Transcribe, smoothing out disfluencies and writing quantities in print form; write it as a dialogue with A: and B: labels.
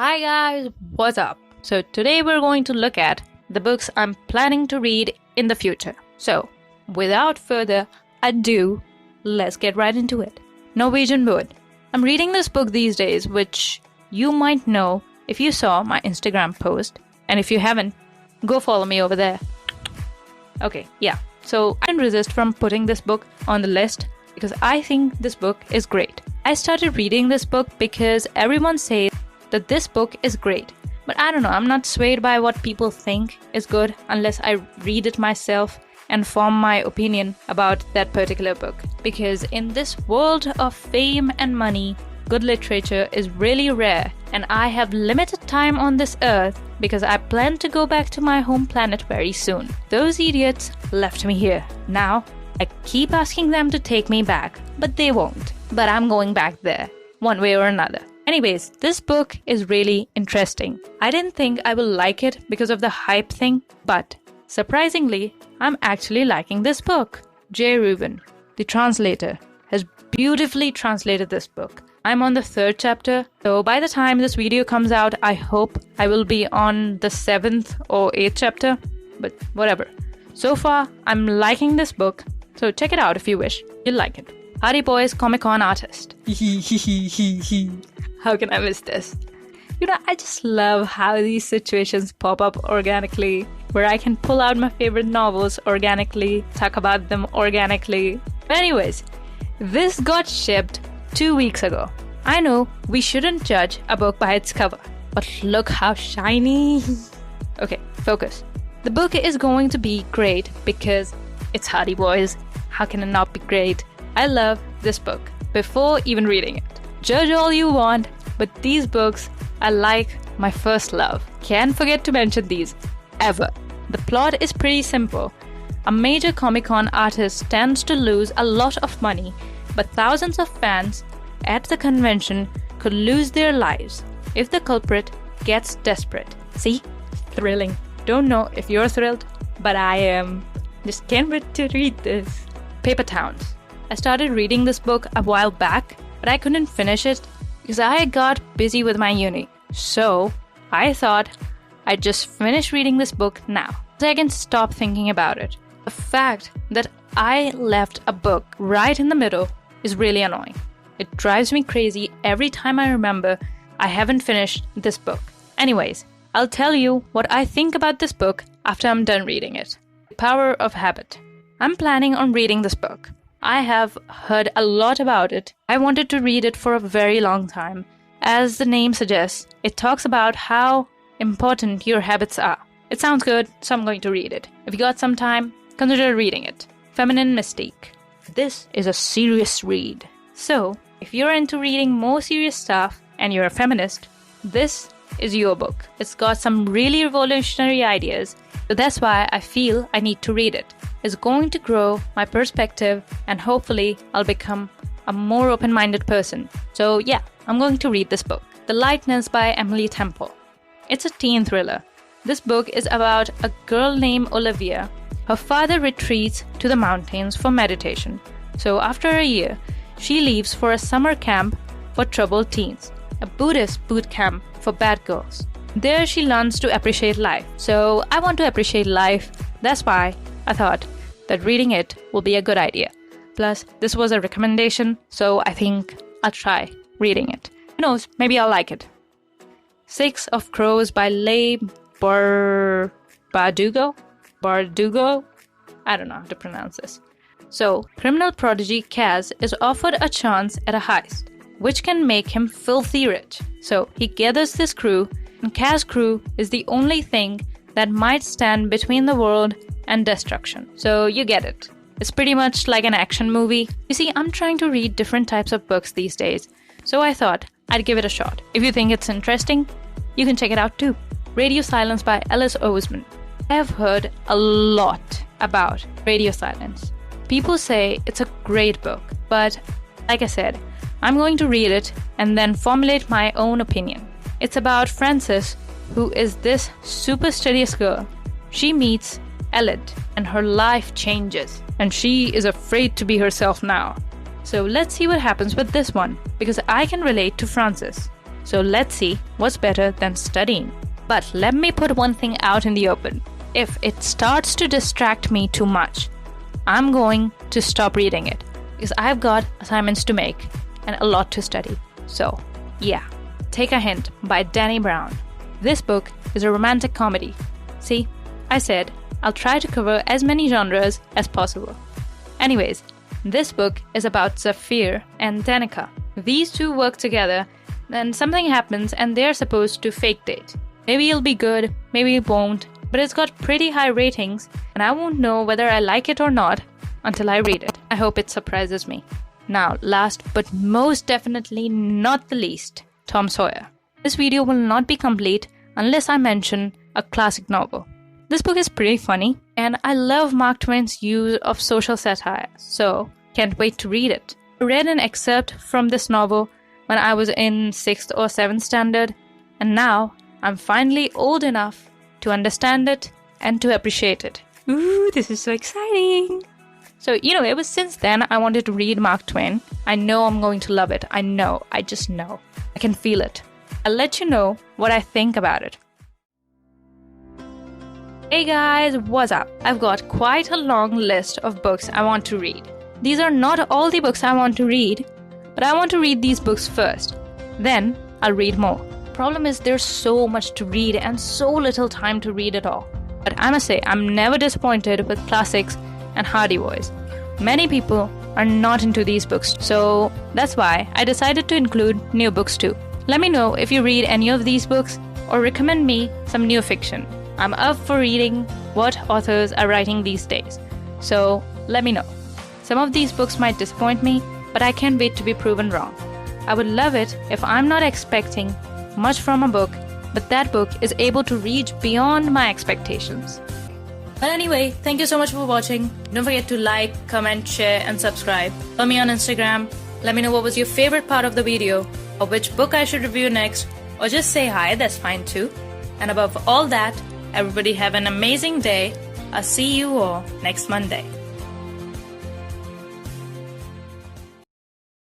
A: Hi guys, what's up? So today we're going to look at the books I'm planning to read in the future. So without further ado, let's get right into it. Norwegian Wood. I'm reading this book these days, which you might know if you saw my Instagram post. And if you haven't, go follow me over there. Okay, yeah. So I didn't resist from putting this book on the list because I think this book is great. I started reading this book because everyone says that this book is great. But I don't know, I'm not swayed by what people think is good unless I read it myself and form my opinion about that particular book. Because in this world of fame and money, good literature is really rare, and I have limited time on this earth because I plan to go back to my home planet very soon. Those idiots left me here. Now, I keep asking them to take me back, but they won't. But I'm going back there, one way or another. Anyways, this book is really interesting. I didn't think I will like it because of the hype thing, but surprisingly, I'm actually liking this book. J. Reuben, the translator, has beautifully translated this book. I'm on the 3rd chapter, so by the time this video comes out, I hope I will be on the 7th or 8th chapter, but whatever. So far, I'm liking this book, so check it out if you wish. You'll like it. Hardy Boy's Comic-Con artist. How can I miss this? You know, I just love how these situations pop up organically, where I can pull out my favorite novels organically, talk about them organically. But anyways, this got shipped 2 weeks ago. I know we shouldn't judge a book by its cover, but look how shiny. Okay, focus. The book is going to be great because it's Hardy Boys. How can it not be great? I love this book before even reading it. Judge all you want, but these books are like my first love. Can't forget to mention these, ever. The plot is pretty simple. A major Comic-Con artist tends to lose a lot of money, but thousands of fans at the convention could lose their lives if the culprit gets desperate. See? Thrilling. Don't know if you're thrilled, but I am. Just can't wait to read this. Paper Towns. I started reading this book a while back, but I couldn't finish it because I got busy with my uni. So I thought I'd just finish reading this book now, so I can stop thinking about it. The fact that I left a book right in the middle is really annoying. It drives me crazy every time I remember I haven't finished this book. Anyways, I'll tell you what I think about this book after I'm done reading it. The Power of Habit. I'm planning on reading this book. I have heard a lot about it. I wanted to read it for a very long time. As the name suggests, it talks about how important your habits are. It sounds good, so I'm going to read it. If you got some time, consider reading it. Feminine Mystique. This is a serious read. So, if you're into reading more serious stuff and you're a feminist, this is your book. It's got some really revolutionary ideas, so that's why I feel I need to read it. It's going to grow my perspective and hopefully I'll become a more open-minded person. So yeah, I'm going to read this book. The Lightness by Emily Temple. It's a teen thriller. This book is about a girl named Olivia. Her father retreats to the mountains for meditation. So after a year, she leaves for a summer camp for troubled teens, a Buddhist boot camp for bad girls. There she learns to appreciate life. So I want to appreciate life. That's why I thought that reading it will be a good idea. Plus, this was a recommendation, so I think I'll try reading it. Who knows, maybe I'll like it. 6 of Crows by Leigh Bardugo? I don't know how to pronounce this. So, criminal prodigy Kaz is offered a chance at a heist, which can make him filthy rich. So, he gathers this crew, and Kaz's crew is the only thing that might stand between the world and destruction. So you get it. It's pretty much like an action movie. You see, I'm trying to read different types of books these days, so I thought I'd give it a shot. If you think it's interesting, you can check it out too. Radio Silence by Alice Oseman. I have heard a lot about Radio Silence. People say it's a great book, but like I said, I'm going to read it and then formulate my own opinion. It's about Frances, who is this super studious girl. She meets Elliot and her life changes, and she is afraid to be herself now. So let's see what happens with this one, because I can relate to Frances. So let's see what's better than studying. But let me put one thing out in the open. If it starts to distract me too much, I'm going to stop reading it because I've got assignments to make and a lot to study. So, yeah, take a hint by Danny Brown. This book is a romantic comedy. See, I said I'll try to cover as many genres as possible. Anyways, this book is about Zafir and Danica. These two work together, then something happens and they're supposed to fake date. Maybe it'll be good, maybe it won't, but it's got pretty high ratings and I won't know whether I like it or not until I read it. I hope it surprises me. Now, last but most definitely not the least, Tom Sawyer. This video will not be complete unless I mention a classic novel. This book is pretty funny and I love Mark Twain's use of social satire, so can't wait to read it. I read an excerpt from this novel when I was in 6th or 7th standard, and now I'm finally old enough to understand it and to appreciate it. Ooh, this is so exciting! So, ever since then I wanted to read Mark Twain. I know I'm going to love it. I just know. I can feel it. I'll let you know what I think about it. Hey guys, what's up? I've got quite a long list of books I want to read. These are not all the books I want to read, but I want to read these books first. Then I'll read more. Problem is there's so much to read and so little time to read it all. But I must say, I'm never disappointed with classics and hardy boys. Many people are not into these books, so that's why I decided to include new books too. Let me know if you read any of these books or recommend me some new fiction. I'm up for reading what authors are writing these days, so let me know. Some of these books might disappoint me, but I can't wait to be proven wrong. I would love it if I'm not expecting much from a book, but that book is able to reach beyond my expectations. But anyway, thank you so much for watching. Don't forget to like, comment, share, and subscribe. Follow me on Instagram. Let me know what was your favorite part of the video, or which book I should review next, or just say hi, that's fine too. And above all that, everybody have an amazing day. I'll see you all next Monday.